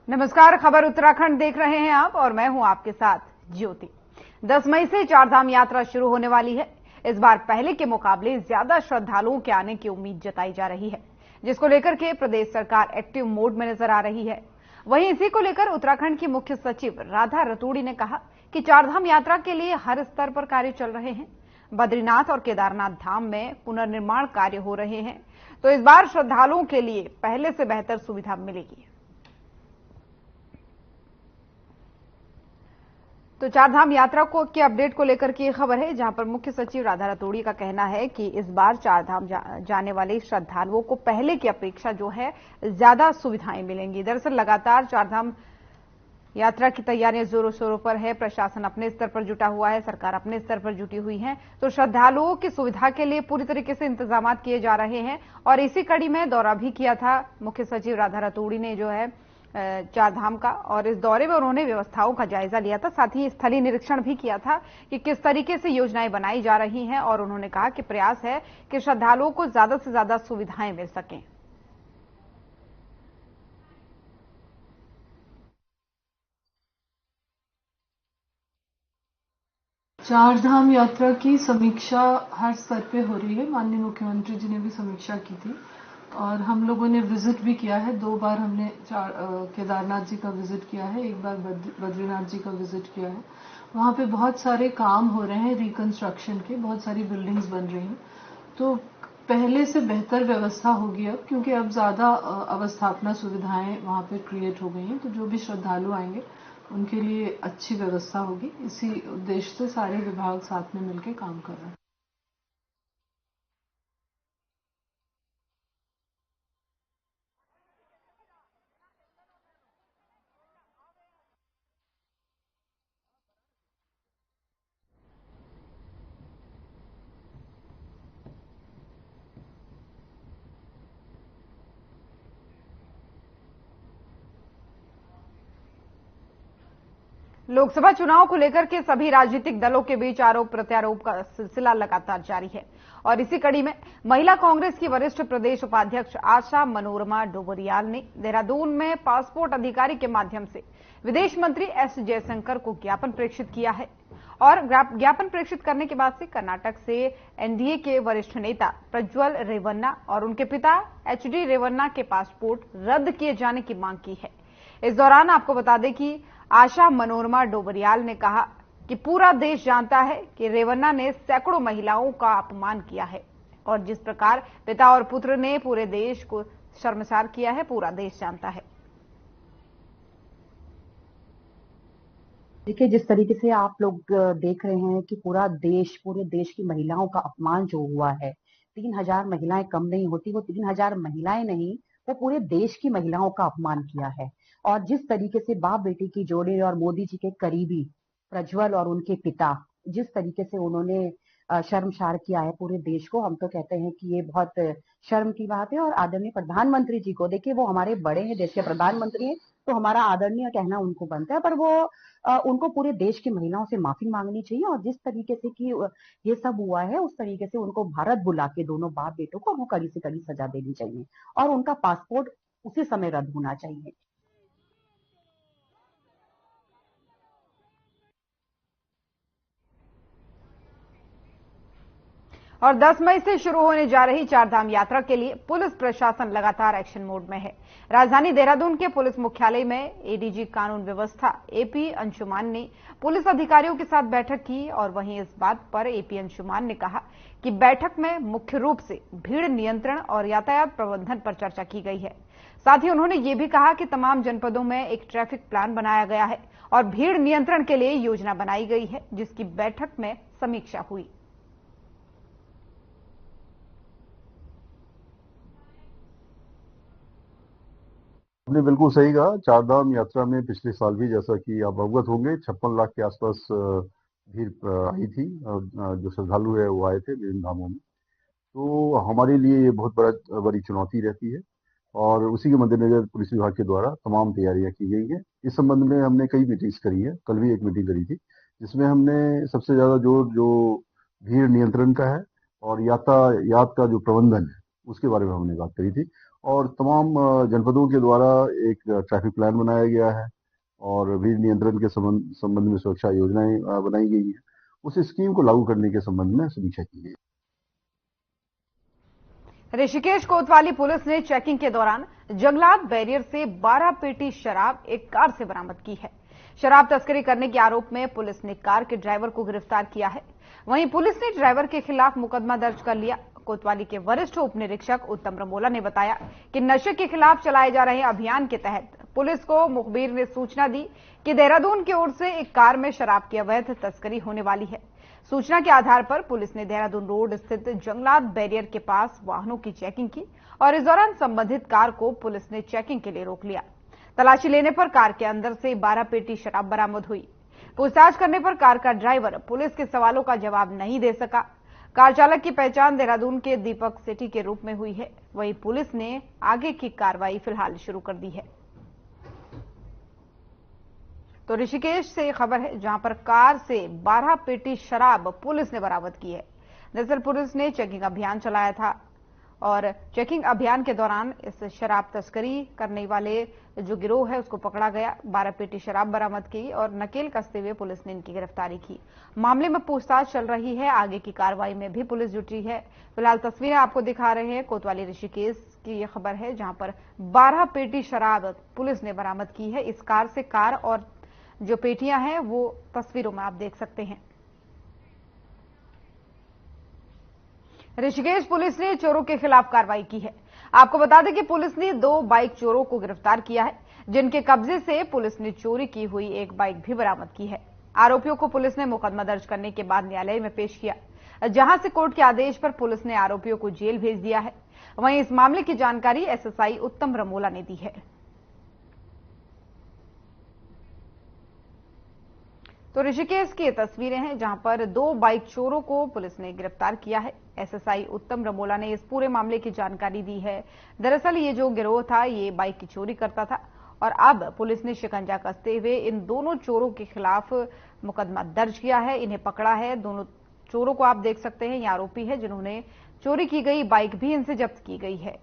नमस्कार, खबर उत्तराखंड देख रहे हैं आप और मैं हूं आपके साथ ज्योति। 10 मई से चारधाम यात्रा शुरू होने वाली है। इस बार पहले के मुकाबले ज्यादा श्रद्धालुओं के आने की उम्मीद जताई जा रही है, जिसको लेकर के प्रदेश सरकार एक्टिव मोड में नजर आ रही है। वहीं इसी को लेकर उत्तराखंड की मुख्य सचिव राधा रतूड़ी ने कहा कि चारधाम यात्रा के लिए हर स्तर पर कार्य चल रहे हैं। बद्रीनाथ और केदारनाथ धाम में पुनर्निर्माण कार्य हो रहे हैं, तो इस बार श्रद्धालुओं के लिए पहले से बेहतर सुविधा मिलेगी। तो चारधाम यात्रा को के अपडेट को लेकर की खबर है, जहां पर मुख्य सचिव राधा रतूड़ी का कहना है कि इस बार चारधाम जाने वाले श्रद्धालुओं को पहले की अपेक्षा जो है ज्यादा सुविधाएं मिलेंगी। दरअसल लगातार चारधाम यात्रा की तैयारियां जोरों शोरों पर है। प्रशासन अपने स्तर पर जुटा हुआ है, सरकार अपने स्तर पर जुटी हुई है, तो श्रद्धालुओं की सुविधा के लिए पूरी तरीके से इंतजाम किए जा रहे हैं। और इसी कड़ी में दौरा भी किया था मुख्य सचिव राधा रतूड़ी ने जो है चारधाम का, और इस दौरे में उन्होंने व्यवस्थाओं का जायजा लिया था, साथ ही स्थलीय निरीक्षण भी किया था कि किस तरीके से योजनाएं बनाई जा रही हैं। और उन्होंने कहा कि प्रयास है कि श्रद्धालुओं को ज्यादा से ज्यादा सुविधाएं मिल सकें। चारधाम यात्रा की समीक्षा हर स्तर पे हो रही है। माननीय मुख्यमंत्री जी ने भी समीक्षा की थी और हम लोगों ने विजिट भी किया है। 2 बार हमने केदारनाथ जी का विजिट किया है, एक बार बद्रीनाथ जी का विजिट किया है। वहाँ पे बहुत सारे काम हो रहे हैं रिकंस्ट्रक्शन के, बहुत सारी बिल्डिंग्स बन रही हैं, तो पहले से बेहतर व्यवस्था होगी अब, क्योंकि अब ज्यादा अवस्थापना सुविधाएं वहाँ पे क्रिएट हो गई हैं। तो जो भी श्रद्धालु आएंगे उनके लिए अच्छी व्यवस्था होगी। इसी उद्देश्य से सारे विभाग साथ में मिलकर काम कर रहे हैं। लोकसभा चुनाव को लेकर के सभी राजनीतिक दलों के बीच आरोप प्रत्यारोप का सिलसिला लगातार जारी है। और इसी कड़ी में महिला कांग्रेस की वरिष्ठ प्रदेश उपाध्यक्ष आशा मनोरमा डोबरियाल ने देहरादून में पासपोर्ट अधिकारी के माध्यम से विदेश मंत्री एस जयशंकर को ज्ञापन प्रेषित किया है। और ज्ञापन प्रेषित करने के बाद से कर्नाटक से एनडीए के वरिष्ठ नेता प्रज्वल रेवन्ना और उनके पिता एचडी रेवन्ना के पासपोर्ट रद्द किए जाने की मांग की है। इस दौरान आपको बता दें कि आशा मनोरमा डोबरियाल ने कहा कि पूरा देश जानता है कि रेवन्ना ने सैकड़ों महिलाओं का अपमान किया है, और जिस प्रकार पिता और पुत्र ने पूरे देश को शर्मसार किया है, पूरा देश जानता है। देखिए, जिस तरीके से आप लोग देख रहे हैं कि पूरे देश की महिलाओं का अपमान जो हुआ है, 3000 महिलाएं कम नहीं होती, वो 3000 महिलाएं नहीं, वो पूरे देश की महिलाओं का अपमान किया है। और जिस तरीके से बाप बेटी की जोड़ी और मोदी जी के करीबी प्रज्वल और उनके पिता, जिस तरीके से उन्होंने शर्मसार किया है पूरे देश को, हम तो कहते हैं कि ये बहुत शर्म की बात है। और आदरणीय प्रधानमंत्री जी को देखिए, वो हमारे बड़े हैं, देश के प्रधानमंत्री हैं, तो हमारा आदरणीय कहना उनको बनता है, पर वो उनको पूरे देश की महिलाओं से माफी मांगनी चाहिए। और जिस तरीके से कि ये सब हुआ है, उस तरीके से उनको भारत बुला के दोनों बाप बेटों को वो कड़ी से कड़ी सजा देनी चाहिए और उनका पासपोर्ट उसी समय रद्द होना चाहिए। और 10 मई से शुरू होने जा रही चारधाम यात्रा के लिए पुलिस प्रशासन लगातार एक्शन मोड में है। राजधानी देहरादून के पुलिस मुख्यालय में एडीजी कानून व्यवस्था एपी अंशुमान ने पुलिस अधिकारियों के साथ बैठक की, और वहीं इस बात पर एपी अंशुमान ने कहा कि बैठक में मुख्य रूप से भीड़ नियंत्रण और यातायात प्रबंधन पर चर्चा की गई है। साथ ही उन्होंने ये भी कहा कि तमाम जनपदों में एक ट्रैफिक प्लान बनाया गया है और भीड़ नियंत्रण के लिए योजना बनाई गई है, जिसकी बैठक में समीक्षा हुई। आपने बिल्कुल सही कहा। चारधाम यात्रा में पिछले साल भी, जैसा कि आप अवगत होंगे, 56 लाख के आसपास भीड़ आई थी। जो श्रद्धालु है वो आए थे विभिन्न धामों में। तो हमारे लिए ये बहुत बड़ी चुनौती रहती है और उसी के मद्देनजर पुलिस विभाग के द्वारा तमाम तैयारियां की गई हैं। इस संबंध में हमने कई मीटिंग्स करी है, कल भी एक मीटिंग करी थी, जिसमें हमने सबसे ज्यादा जोर जो भीड़ नियंत्रण का है और यातायात का जो प्रबंधन है उसके बारे में हमने बात करी थी। और तमाम जनपदों के द्वारा एक ट्रैफिक प्लान बनाया गया है और भीड़ नियंत्रण के संबंध में सुरक्षा योजनाएं बनाई गई है। उस स्कीम को लागू करने के संबंध में समीक्षा की गई। ऋषिकेश कोतवाली पुलिस ने चेकिंग के दौरान जंगलात बैरियर से 12 पेटी शराब एक कार से बरामद की है। शराब तस्करी करने के आरोप में पुलिस ने कार के ड्राइवर को गिरफ्तार किया है। वहीं पुलिस ने ड्राइवर के खिलाफ मुकदमा दर्ज कर लिया। कोतवाली के वरिष्ठ उप निरीक्षक उत्तम रमोला ने बताया कि नशे के खिलाफ चलाए जा रहे अभियान के तहत पुलिस को मुखबिर ने सूचना दी कि देहरादून की ओर से एक कार में शराब की अवैध तस्करी होने वाली है। सूचना के आधार पर पुलिस ने देहरादून रोड स्थित जंगलात बैरियर के पास वाहनों की चेकिंग की और इस दौरान संबंधित कार को पुलिस ने चेकिंग के लिए रोक लिया। तलाशी लेने पर कार के अंदर से 12 पेटी शराब बरामद हुई। पूछताछ करने पर कार का ड्राइवर पुलिस के सवालों का जवाब नहीं दे सका। कार चालक की पहचान देहरादून के दीपक सेठी के रूप में हुई है। वहीं पुलिस ने आगे की कार्रवाई फिलहाल शुरू कर दी है। तो ऋषिकेश से खबर है जहां पर कार से 12 पेटी शराब पुलिस ने बरामद की है। दरअसल पुलिस ने चेकिंग अभियान चलाया था और चेकिंग अभियान के दौरान इस शराब तस्करी करने वाले जो गिरोह है उसको पकड़ा गया। 12 पेटी शराब बरामद की और नकेल कसते हुए पुलिस ने इनकी गिरफ्तारी की। मामले में पूछताछ चल रही है। आगे की कार्रवाई में भी पुलिस जुटी है। फिलहाल तस्वीरें आपको दिखा रहे हैं। कोतवाली ऋषिकेश की यह खबर है जहां पर 12 पेटी शराब पुलिस ने बरामद की है। इस कार से कार और जो पेटियां हैं वो तस्वीरों में आप देख सकते हैं। ऋषिकेश पुलिस ने चोरों के खिलाफ कार्रवाई की है। आपको बता दें कि पुलिस ने 2 बाइक चोरों को गिरफ्तार किया है, जिनके कब्जे से पुलिस ने चोरी की हुई एक बाइक भी बरामद की है। आरोपियों को पुलिस ने मुकदमा दर्ज करने के बाद न्यायालय में पेश किया, जहां से कोर्ट के आदेश पर पुलिस ने आरोपियों को जेल भेज दिया है। वहीं इस मामले की जानकारी एसएसआई उत्तम रमोला ने दी है। तो ऋषिकेश की ये तस्वीरें हैं जहां पर 2 बाइक चोरों को पुलिस ने गिरफ्तार किया है। एसएसआई उत्तम रमोला ने इस पूरे मामले की जानकारी दी है। दरअसल ये जो गिरोह था ये बाइक की चोरी करता था और अब पुलिस ने शिकंजा कसते हुए इन दोनों चोरों के खिलाफ मुकदमा दर्ज किया है, इन्हें पकड़ा है। दोनों चोरों को आप देख सकते हैं, ये आरोपी है जिन्होंने चोरी की गई बाइक भी इनसे जब्त की गई है।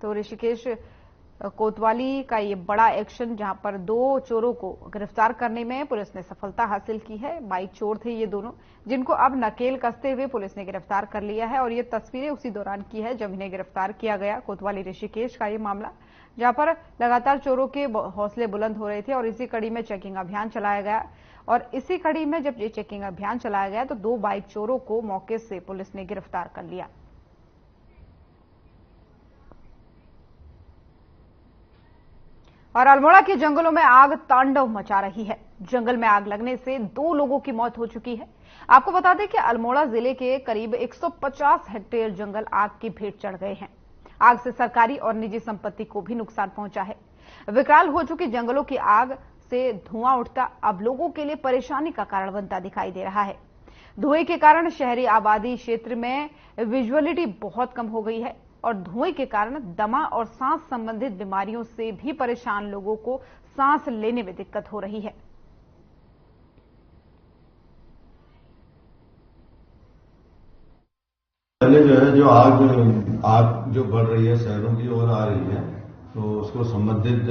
तो ऋषिकेश कोतवाली का ये बड़ा एक्शन जहां पर 2 चोरों को गिरफ्तार करने में पुलिस ने सफलता हासिल की है। बाइक चोर थे ये दोनों, जिनको अब नकेल कसते हुए पुलिस ने गिरफ्तार कर लिया है और ये तस्वीरें उसी दौरान की है जब इन्हें गिरफ्तार किया गया। कोतवाली ऋषिकेश का ये मामला जहां पर लगातार चोरों के हौसले बुलंद हो रहे थे और इसी कड़ी में चेकिंग अभियान चलाया गया और इसी कड़ी में जब ये चेकिंग अभियान चलाया गया तो 2 बाइक चोरों को मौके से पुलिस ने गिरफ्तार कर लिया। और अल्मोड़ा के जंगलों में आग तांडव मचा रही है। जंगल में आग लगने से 2 लोगों की मौत हो चुकी है। आपको बता दें कि अल्मोड़ा जिले के करीब 150 हेक्टेयर जंगल आग की भेंट चढ़ गए हैं। आग से सरकारी और निजी संपत्ति को भी नुकसान पहुंचा है। विकराल हो चुकी जंगलों की आग से धुआं उठता अब लोगों के लिए परेशानी का कारण बनता दिखाई दे रहा है। धुएं के कारण शहरी आबादी क्षेत्र में विजुअलिटी बहुत कम हो गई है और धुएं के कारण दमा और सांस संबंधित बीमारियों से भी परेशान लोगों को सांस लेने में दिक्कत हो रही है। पहले जो है जो आग जो बढ़ रही है शहरों की ओर आ रही है तो उसको संबंधित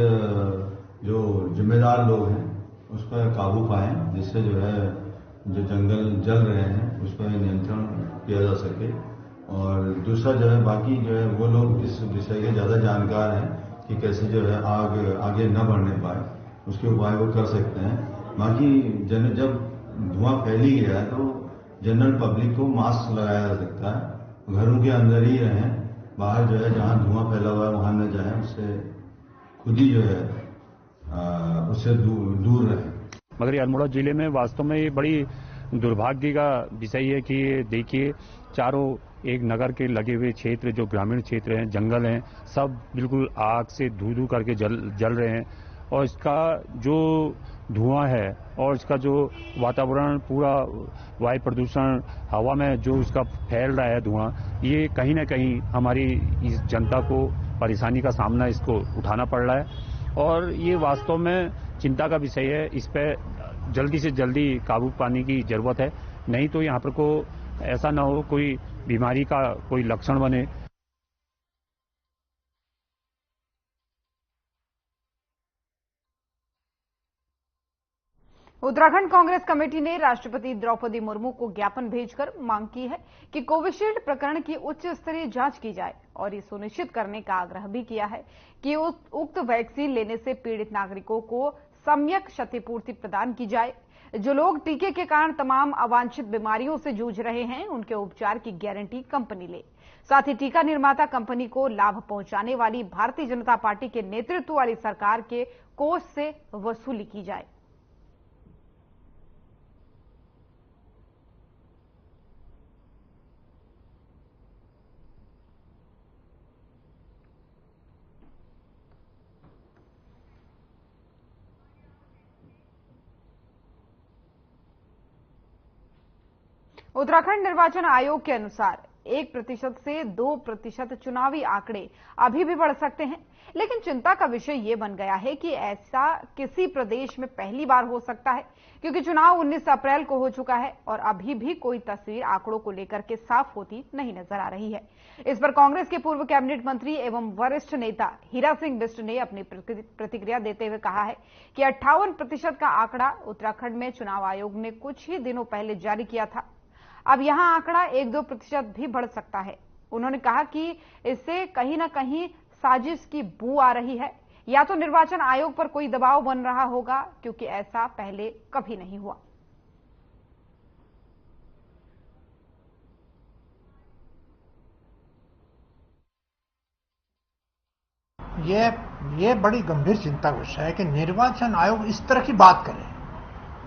जो जिम्मेदार लोग हैं उस पर काबू पाएं, जिससे जो है जो जंगल जल रहे हैं उस पर नियंत्रण किया जा सके। और दूसरा जो है बाकी जो है वो लोग इस विषय के ज़्यादा जानकार हैं कि कैसे जो है आग आगे न बढ़ने पाए, उसके उपाय वो कर सकते हैं। बाकी जब धुआं फैली गया है तो जनरल पब्लिक को मास्क लगाया जा सकता है, घरों के अंदर ही रहें, बाहर जो है जहाँ धुआं फैला हुआ है वहाँ न जाएं, उससे खुद ही जो है उससे दूर रहें। मगर ये अल्मोड़ा जिले में वास्तव में ये बड़ी दुर्भाग्य का विषय है कि देखिए चारों एक नगर के लगे हुए क्षेत्र जो ग्रामीण क्षेत्र हैं, जंगल हैं, सब बिल्कुल आग से धू करके जल रहे हैं और इसका जो धुआं है और इसका जो वातावरण पूरा वायु प्रदूषण हवा में जो उसका फैल रहा है धुआं, ये कहीं ना कहीं हमारी इस जनता को परेशानी का सामना इसको उठाना पड़ रहा है और ये वास्तव में चिंता का विषय है। इस पर जल्दी से जल्दी काबू पाने की जरूरत है, नहीं तो यहाँ पर को ऐसा ना हो कोई बीमारी का कोई लक्षण बने। उत्तराखंड कांग्रेस कमेटी ने राष्ट्रपति द्रौपदी मुर्मू को ज्ञापन भेजकर मांग की है कि कोविशील्ड प्रकरण की उच्च स्तरीय जांच की जाए और ये सुनिश्चित करने का आग्रह भी किया है कि उक्त वैक्सीन लेने से पीड़ित नागरिकों को सम्यक क्षतिपूर्ति प्रदान की जाए। जो लोग टीके के कारण तमाम अवांछित बीमारियों से जूझ रहे हैं, उनके उपचार की गारंटी कंपनी ले। साथ ही टीका निर्माता कंपनी को लाभ पहुंचाने वाली भारतीय जनता पार्टी के नेतृत्व वाली सरकार के कोष से वसूली की जाए। उत्तराखंड निर्वाचन आयोग के अनुसार 1% से 2% चुनावी आंकड़े अभी भी बढ़ सकते हैं, लेकिन चिंता का विषय यह बन गया है कि ऐसा किसी प्रदेश में पहली बार हो सकता है, क्योंकि चुनाव 19 अप्रैल को हो चुका है और अभी भी कोई तस्वीर आंकड़ों को लेकर के साफ होती नहीं नजर आ रही है। इस पर कांग्रेस के पूर्व कैबिनेट मंत्री एवं वरिष्ठ नेता हीरा सिंह बिष्ट ने अपनी प्रतिक्रिया देते हुए कहा है कि 58% का आंकड़ा उत्तराखंड में चुनाव आयोग ने कुछ ही दिनों पहले जारी किया था। अब यहां आंकड़ा 1-2% भी बढ़ सकता है। उन्होंने कहा कि इससे कहीं ना कहीं साजिश की बू आ रही है, या तो निर्वाचन आयोग पर कोई दबाव बन रहा होगा, क्योंकि ऐसा पहले कभी नहीं हुआ। ये बड़ी गंभीर चिंता का विषय है कि निर्वाचन आयोग इस तरह की बात करे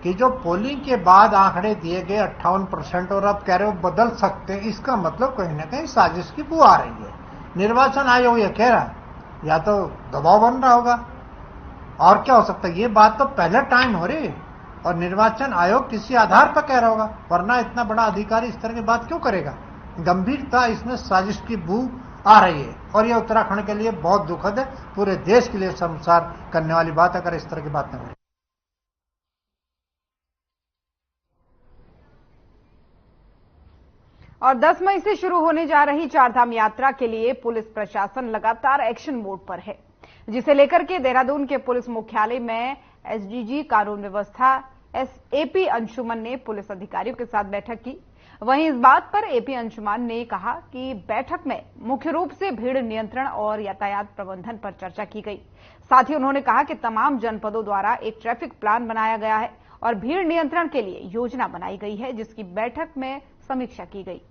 कि जो पोलिंग के बाद आंकड़े दिए गए 58% और अब कह रहे हो बदल सकते हैं। इसका मतलब कहीं ना कहीं साजिश की बू आ रही है। निर्वाचन आयोग ये कह रहा है, या तो दबाव बन रहा होगा, और क्या हो सकता है। ये बात तो पहले टाइम हो रही है और निर्वाचन आयोग किसी आधार पर कह रहा होगा, वरना इतना बड़ा अधिकारी इस तरह की बात क्यों करेगा। गंभीरता इसमें साजिश की बू आ रही है और यह उत्तराखंड के लिए बहुत दुखद है, पूरे देश के लिए शर्मसार करने वाली बात अगर इस तरह की बात न हो। और 10 मई से शुरू होने जा रही चारधाम यात्रा के लिए पुलिस प्रशासन लगातार एक्शन मोड पर है, जिसे लेकर के देहरादून के पुलिस मुख्यालय में एसडीजी कानून व्यवस्था एपी अंशुमन ने पुलिस अधिकारियों के साथ बैठक की। वहीं इस बात पर एपी अंशुमन ने कहा कि बैठक में मुख्य रूप से भीड़ नियंत्रण और यातायात प्रबंधन पर चर्चा की गई। साथ ही उन्होंने कहा कि तमाम जनपदों द्वारा एक ट्रैफिक प्लान बनाया गया है और भीड़ नियंत्रण के लिए योजना बनाई गई है, जिसकी बैठक में समीक्षा की गई।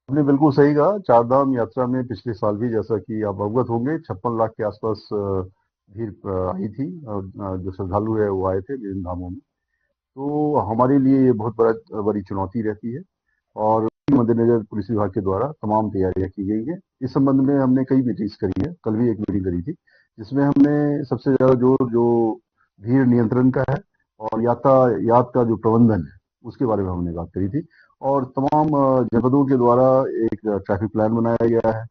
आपने बिल्कुल सही कहा। चारधाम यात्रा में पिछले साल भी, जैसा कि आप अवगत होंगे, 56 लाख के आसपास भीड़ आई थी। जो श्रद्धालु है वो आए थे विभिन्न धामों में। तो हमारे लिए ये बहुत बड़ी चुनौती रहती है और मद्देनजर पुलिस विभाग के द्वारा तमाम तैयारियां की गई है। इस संबंध में हमने कई मीटिंग्स करी है। कल भी एक मीटिंग करी थी, जिसमें हमने सबसे ज्यादा जो भीड़ नियंत्रण का है और यातायात का जो प्रबंधन है उसके बारे में हमने बात करी थी। और तमाम जनपदों के द्वारा एक ट्रैफिक प्लान बनाया गया है।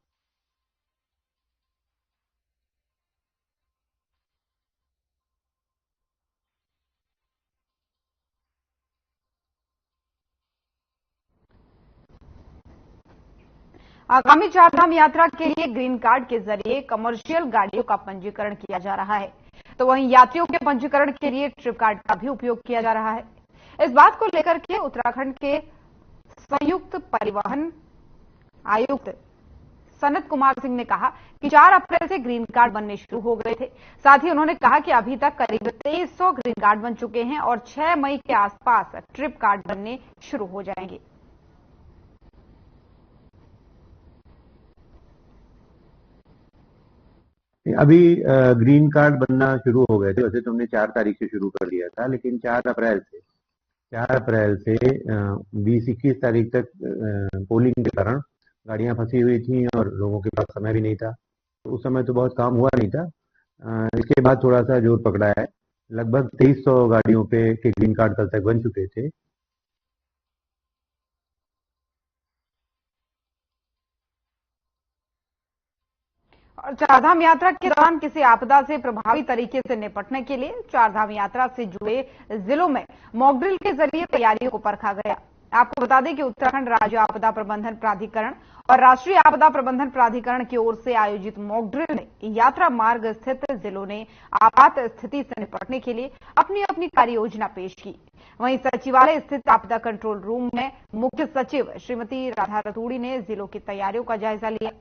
आगामी चारधाम यात्रा के लिए ग्रीन कार्ड के जरिए कमर्शियल गाड़ियों का पंजीकरण किया जा रहा है, तो वहीं यात्रियों के पंजीकरण के लिए ट्रिप कार्ड का भी उपयोग किया जा रहा है। इस बात को लेकर के उत्तराखंड के संयुक्त परिवहन आयुक्त सनत कुमार सिंह ने कहा कि 4 अप्रैल से ग्रीन कार्ड बनने शुरू हो गए थे। साथ ही उन्होंने कहा कि अभी तक करीब 2300 ग्रीन कार्ड बन चुके हैं और 6 मई के आसपास ट्रिप कार्ड बनने शुरू हो जाएंगे। अभी ग्रीन कार्ड बनना शुरू हो गए थे। वैसे तो हमने 4 तारीख से शुरू कर दिया था, लेकिन 4 अप्रैल से 20-21 तारीख तक पोलिंग के कारण गाड़ियां फंसी हुई थी और लोगों के पास समय भी नहीं था, तो उस समय तो बहुत काम हुआ नहीं था। इसके बाद थोड़ा सा जोर पकड़ा है। लगभग 2300 गाड़ियों पे के ग्रीन कार्ड कल तक बन चुके थे। और चारधाम यात्रा के दौरान किसी आपदा से प्रभावी तरीके से निपटने के लिए चारधाम यात्रा से जुड़े जिलों में मॉक ड्रिल के जरिए तैयारियों को परखा गया। आपको बता दें कि उत्तराखंड राज्य आपदा प्रबंधन प्राधिकरण और राष्ट्रीय आपदा प्रबंधन प्राधिकरण की ओर से आयोजित मॉक ड्रिल में यात्रा मार्ग स्थित जिलों ने आपात स्थिति से निपटने के लिए अपनी अपनी कार्य योजना पेश की। वहीं सचिवालय स्थित आपदा कंट्रोल रूम में मुख्य सचिव श्रीमती राधा रतूड़ी ने जिलों की तैयारियों का जायजा लिया।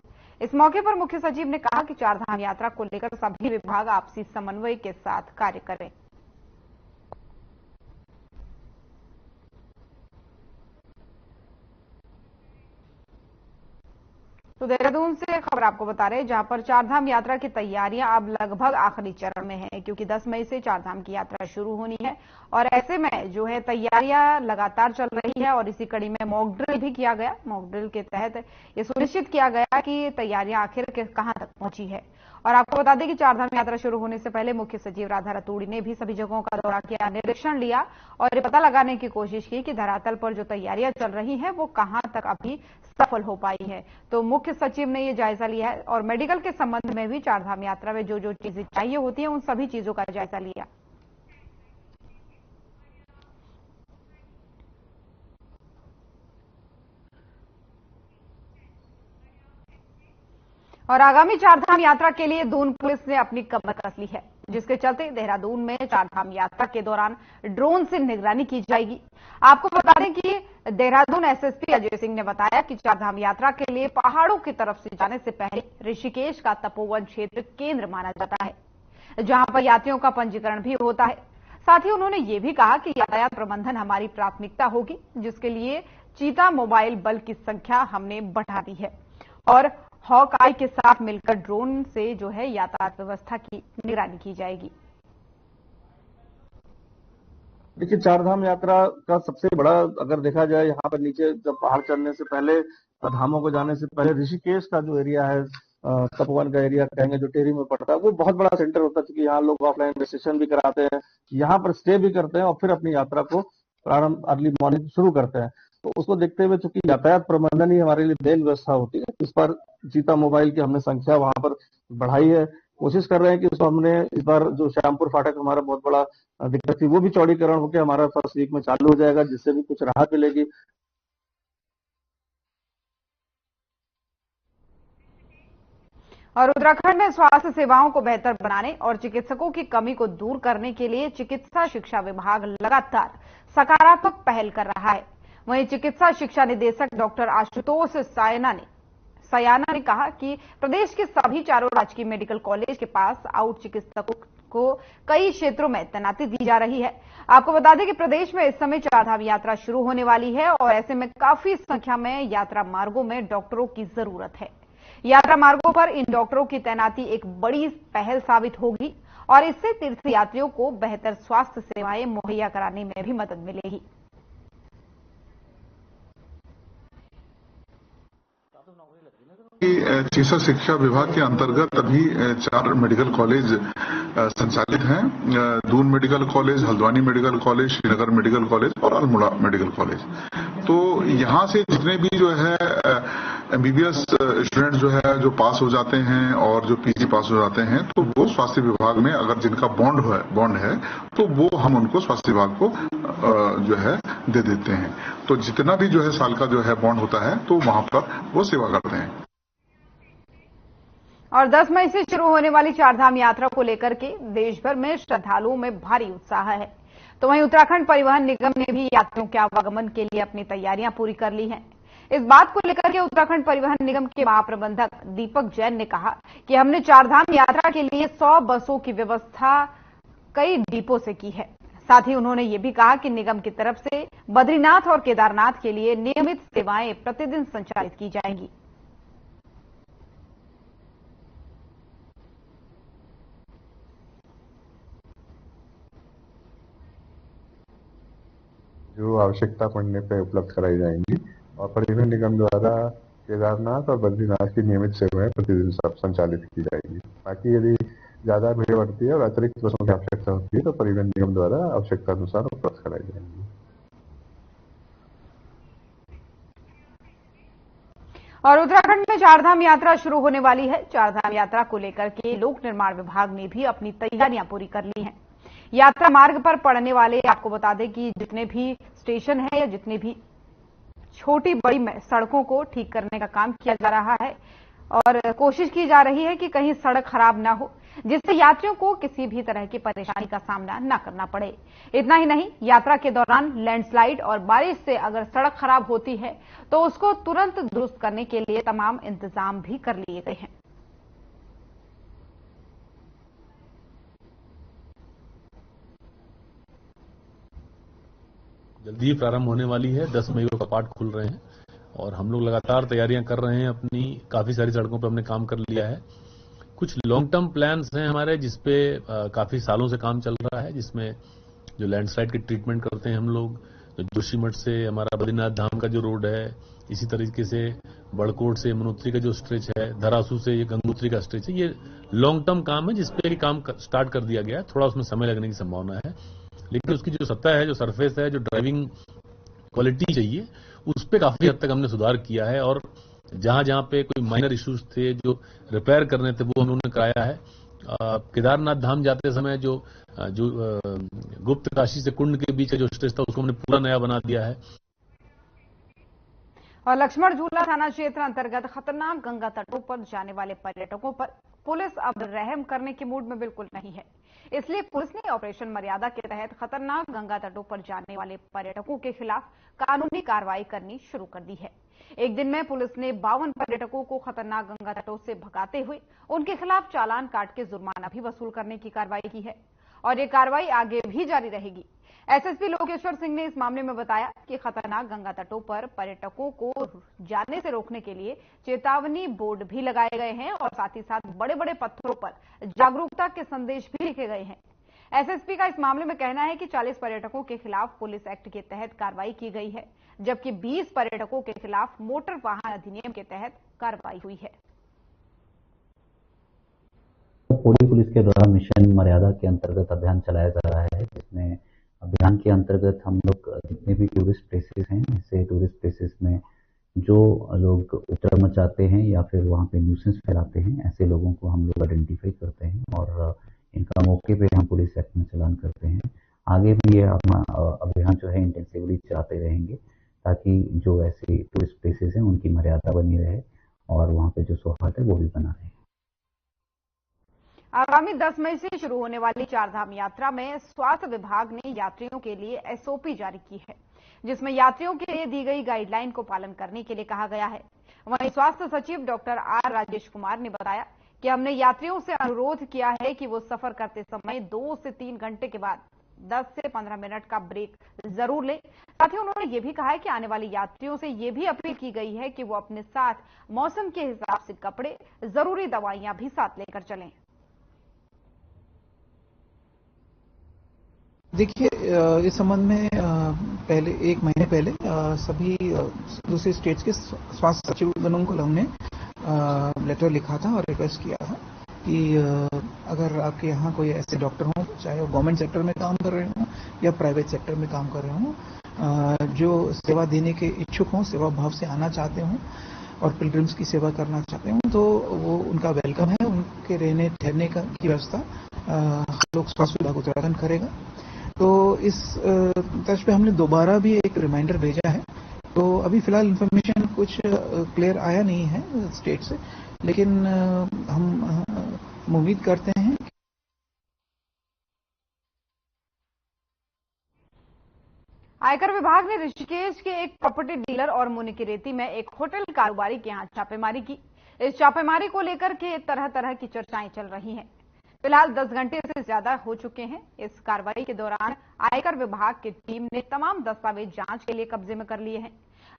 इस मौके पर मुख्य सचिव ने कहा कि चारधाम यात्रा को लेकर सभी विभाग आपसी समन्वय के साथ कार्य करें। तो देहरादून से खबर आपको बता रहे हैं, जहां पर चारधाम यात्रा की तैयारियां अब लगभग आखिरी चरण में है, क्योंकि 10 मई से चारधाम की यात्रा शुरू होनी है और ऐसे में जो है तैयारियां लगातार चल रही है और इसी कड़ी में मॉक ड्रिल भी किया गया। मॉक ड्रिल के तहत ये सुनिश्चित किया गया कि तैयारियां आखिर कहां तक पहुंची है। और आपको बता दें कि चारधाम यात्रा शुरू होने से पहले मुख्य सचिव राधा रतूड़ी ने भी सभी जगहों का दौरा किया, निरीक्षण लिया और ये पता लगाने की कोशिश की कि धरातल पर जो तैयारियां चल रही हैं वो कहां तक अभी सफल हो पाई है। तो मुख्य सचिव ने ये जायजा लिया है और मेडिकल के संबंध में भी चारधाम यात्रा में जो जो चीजें चाहिए होती हैं उन सभी चीजों का जायजा लिया। और आगामी चारधाम यात्रा के लिए दून पुलिस ने अपनी कमर कस ली है, जिसके चलते देहरादून में चारधाम यात्रा के दौरान ड्रोन से निगरानी की जाएगी। आपको बता दें कि देहरादून एसएसपी अजय सिंह ने बताया कि चारधाम यात्रा के लिए पहाड़ों की तरफ से जाने से पहले ऋषिकेश का तपोवन क्षेत्र केंद्र माना जाता है, जहां पर यात्रियों का पंजीकरण भी होता है। साथ ही उन्होंने ये भी कहा कि यातायात प्रबंधन हमारी प्राथमिकता होगी, जिसके लिए चीता मोबाइल बल की संख्या हमने बढ़ा दी है और हॉक आई के साथ मिलकर ड्रोन से जो है यातायात व्यवस्था की निगरानी की जाएगी। देखिए, चारधाम यात्रा का सबसे बड़ा अगर देखा जाए, यहाँ पर नीचे जब पहाड़ चढ़ने से पहले, धामों को जाने से पहले ऋषिकेश का जो एरिया है, तपोवन का एरिया कहेंगे, जो टेहरी में पड़ता है, वो बहुत बड़ा सेंटर होता है, क्योंकि यहाँ लोग ऑफलाइन रजिस्ट्रेशन भी कराते हैं, यहाँ पर स्टे भी करते हैं और फिर अपनी यात्रा को प्रारंभ अर्ली मॉर्निंग शुरू करते हैं। तो उसको देखते हुए चूंकि यातायात प्रबंधन ही हमारे लिए मेन व्यवस्था होती है, इस पर चीता मोबाइल की हमने संख्या वहां पर बढ़ाई है। कोशिश कर रहे हैं कि उसको हमने इस बार जो श्यामपुर फाटक हमारा बहुत बड़ा दिक्कत थी, वो भी चौड़ीकरण होकर हमारा फर्स्ट वीक में चालू हो जाएगा, जिससे भी कुछ राहत मिलेगी। और उत्तराखंड में स्वास्थ्य सेवाओं को बेहतर बनाने और चिकित्सकों की कमी को दूर करने के लिए चिकित्सा शिक्षा विभाग लगातार सकारात्मक पहल कर रहा है। वहीं चिकित्सा शिक्षा निदेशक डॉक्टर आशुतोष सयाना ने कहा कि प्रदेश के सभी चारों राजकीय मेडिकल कॉलेज के पास आउट चिकित्सकों को कई क्षेत्रों में तैनाती दी जा रही है। आपको बता दें कि प्रदेश में इस समय चारधाम यात्रा शुरू होने वाली है और ऐसे में काफी संख्या में यात्रा मार्गों में डॉक्टरों की जरूरत है। यात्रा मार्गों पर इन डॉक्टरों की तैनाती एक बड़ी पहल साबित होगी और इससे तीर्थयात्रियों को बेहतर स्वास्थ्य सेवाएं मुहैया कराने में भी मदद मिलेगी। चिकित्सा शिक्षा विभाग के अंतर्गत अभी 4 मेडिकल कॉलेज संचालित हैं। Doon medical college, Haldwani medical college, Srinagar medical college और अल्मोड़ा मेडिकल कॉलेज। तो यहाँ से जितने भी जो है एमबीबीएस स्टूडेंट जो है जो पास हो जाते हैं और जो पीजी पास हो जाते हैं, तो वो स्वास्थ्य विभाग में अगर जिनका बॉन्ड है तो वो हम उनको स्वास्थ्य विभाग को जो है दे देते हैं। तो जितना भी जो है साल का जो है बॉन्ड होता है तो वहां पर वो सेवा करते हैं। और 10 मई से शुरू होने वाली चारधाम यात्रा को लेकर के देश भर में श्रद्धालुओं में भारी उत्साह है। तो वहीं उत्तराखंड परिवहन निगम ने भी यात्रियों के आवागमन के लिए अपनी तैयारियां पूरी कर ली हैं। इस बात को लेकर के उत्तराखंड परिवहन निगम के महाप्रबंधक दीपक जैन ने कहा कि हमने चारधाम यात्रा के लिए 100 बसों की व्यवस्था कई डिपो से की है। साथ ही उन्होंने ये भी कहा कि निगम की तरफ से बद्रीनाथ और केदारनाथ के लिए नियमित सेवाएं प्रतिदिन संचालित की जाएंगी। जो आवश्यकता पड़ने पर उपलब्ध कराई जाएंगी और परिवहन निगम द्वारा केदारनाथ और बद्रीनाथ की नियमित सेवाएं प्रतिदिन संचालित की जाएगी, ताकि यदि ज्यादा भीड़ बढ़ती है और अतिरिक्त बसों की आवश्यकता होती है तो परिवहन निगम द्वारा आवश्यकता अनुसार उपलब्ध कराई जाएंगी। और उत्तराखंड में चारधाम यात्रा शुरू होने वाली है। चारधाम यात्रा को लेकर के लोक निर्माण विभाग ने भी अपनी तैयारियां पूरी कर ली हैं। यात्रा मार्ग पर पड़ने वाले, आपको बता दें कि जितने भी स्टेशन है या जितने भी छोटी बड़ी सड़कों को ठीक करने का काम किया जा रहा है और कोशिश की जा रही है कि कहीं सड़क खराब ना हो, जिससे यात्रियों को किसी भी तरह की परेशानी का सामना न करना पड़े। इतना ही नहीं, यात्रा के दौरान लैंडस्लाइड और बारिश से अगर सड़क खराब होती है तो उसको तुरंत दुरुस्त करने के लिए तमाम इंतजाम भी कर लिए गए हैं। जल्दी ही प्रारंभ होने वाली है। 10 मई को कपाट खुल रहे हैं और हम लोग लगातार तैयारियां कर रहे हैं। अपनी काफी सारी सड़कों पर हमने काम कर लिया है। कुछ लॉन्ग टर्म प्लान्स हैं हमारे, जिसपे काफी सालों से काम चल रहा है, जिसमें जो लैंडस्लाइड की ट्रीटमेंट करते हैं हम लोग, जो जोशीमठ से हमारा बद्रीनाथ धाम का जो रोड है, इसी तरीके से बड़कोट से यमुनोत्री का जो स्ट्रेच है, धरासू से ये गंगोत्री का स्ट्रेच है, ये लॉन्ग टर्म काम है जिसपे काम स्टार्ट कर दिया गया है। थोड़ा उसमें समय लगने की संभावना है, लेकिन उसकी जो सतह है, जो सरफेस है, जो ड्राइविंग क्वालिटी चाहिए, उस पर काफी हद तक हमने सुधार किया है और जहां जहां पे कोई माइनर इश्यूज थे जो रिपेयर करने थे वो उन्होंने कराया है। केदारनाथ धाम जाते समय जो गुप्त काशी से कुंड के बीच का जो स्ट्रेच था उसको हमने पूरा नया बना दिया है। और लक्ष्मण झूला थाना क्षेत्र अंतर्गत खतरनाक गंगा तटों पर जाने वाले पर्यटकों पर पुलिस अब रहम करने के मूड में बिल्कुल नहीं है। इसलिए पुलिस ने ऑपरेशन मर्यादा के तहत खतरनाक गंगा तटों पर जाने वाले पर्यटकों के खिलाफ कानूनी कार्रवाई करनी शुरू कर दी है। एक दिन में पुलिस ने 52 पर्यटकों को खतरनाक गंगा तटों से भगाते हुए उनके खिलाफ चालान काट के जुर्माना भी वसूल करने की कार्रवाई की है और ये कार्रवाई आगे भी जारी रहेगी। एसएसपी लोकेश्वर सिंह ने इस मामले में बताया कि खतरनाक गंगा तटों पर पर्यटकों को जाने से रोकने के लिए चेतावनी बोर्ड भी लगाए गए हैं और साथ ही साथ बड़े बड़े पत्थरों पर जागरूकता के संदेश भी लिखे गए हैं। एसएसपी का इस मामले में कहना है कि 40 पर्यटकों के खिलाफ पुलिस एक्ट के तहत कार्रवाई की गई है, जबकि 20 पर्यटकों के खिलाफ मोटर वाहन अधिनियम के तहत कार्रवाई हुई है। पुलिस के द्वारा मिशन मर्यादा के अंतर्गत अभियान चलाया जा रहा है, जिसमें अभियान के अंतर्गत हम लोग जितने भी टूरिस्ट प्लेसेस हैं, ऐसे टूरिस्ट प्लेसेस में जो लोग उपद्रव मचाते हैं या फिर वहाँ पे न्यूसेंस फैलाते हैं, ऐसे लोगों को हम लोग आइडेंटिफाई करते हैं और इनका मौके पे हम पुलिस एक्ट में चालान करते हैं। आगे भी ये अभियान जो है इंटेंसिवली चलाते रहेंगे ताकि जो ऐसे टूरिस्ट प्लेसेस हैं उनकी मर्यादा बनी रहे और वहाँ पे जो सौहार्द है वो भी बना रहे। आगामी 10 मई से शुरू होने वाली चारधाम यात्रा में स्वास्थ्य विभाग ने यात्रियों के लिए एसओपी जारी की है, जिसमें यात्रियों के लिए दी गई गाइडलाइन को पालन करने के लिए कहा गया है। वहीं स्वास्थ्य सचिव डॉक्टर आर राजेश कुमार ने बताया कि हमने यात्रियों से अनुरोध किया है कि वो सफर करते समय 2 से 3 घंटे के बाद 10 से 15 मिनट का ब्रेक जरूर लें। साथ ही उन्होंने ये भी कहा है कि आने वाले यात्रियों से ये भी अपील की गई है कि वो अपने साथ मौसम के हिसाब से कपड़े, जरूरी दवाइयां भी साथ लेकर चलें। देखिए, इस संबंध में पहले 1 महीने पहले सभी दूसरे स्टेट्स के स्वास्थ्य सचिवगणों को हमने लेटर लिखा था और रिक्वेस्ट किया था कि अगर आपके यहाँ कोई ऐसे डॉक्टर हों, चाहे वो गवर्नमेंट सेक्टर में काम कर रहे हों या प्राइवेट सेक्टर में काम कर रहे हों, जो सेवा देने के इच्छुक हों, सेवा भाव से आना चाहते हों और पिलग्रिम्स की सेवा करना चाहते हों, तो वो उनका वेलकम है। उनके रहने ठहरने की व्यवस्था लोक स्वास्थ्य विभाग उत्तराखंड करेगा। तो इस तर्ज पे हमने दोबारा भी एक रिमाइंडर भेजा है। तो अभी फिलहाल इन्फॉर्मेशन कुछ क्लियर आया नहीं है स्टेट से, लेकिन हम उम्मीद करते हैं। आयकर विभाग ने ऋषिकेश के एक प्रॉपर्टी डीलर और मुनिकीरेती में एक होटल कारोबारी के यहां छापेमारी की। इस छापेमारी को लेकर के तरह तरह की चर्चाएं चल रही हैं। फिलहाल 10 घंटे से ज्यादा हो चुके हैं। इस कार्रवाई के दौरान आयकर विभाग की टीम ने तमाम दस्तावेज जांच के लिए कब्जे में कर लिए हैं।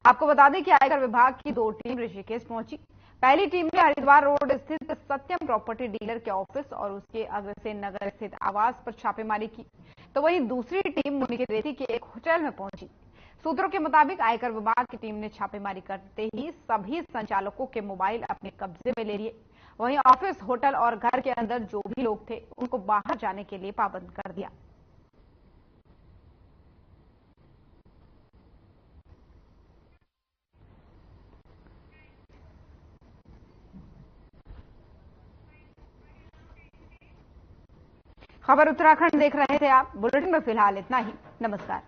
आपको बता दें कि आयकर विभाग की 2 टीम ऋषिकेश पहुंची। पहली टीम ने हरिद्वार रोड स्थित सत्यम प्रॉपर्टी डीलर के ऑफिस और उसके अग्रसेन नगर स्थित आवास पर छापेमारी की, तो वहीं दूसरी टीम मुनिकीरेती के एक होटल में पहुंची। सूत्रों के मुताबिक आयकर विभाग की टीम ने छापेमारी करते ही सभी संचालकों के मोबाइल अपने कब्जे में ले लिए। वहीं ऑफिस, होटल और घर के अंदर जो भी लोग थे उनको बाहर जाने के लिए पाबंद कर दिया। खबर उत्तराखंड देख रहे थे आप। बुलेटिन में फिलहाल इतना ही। नमस्कार।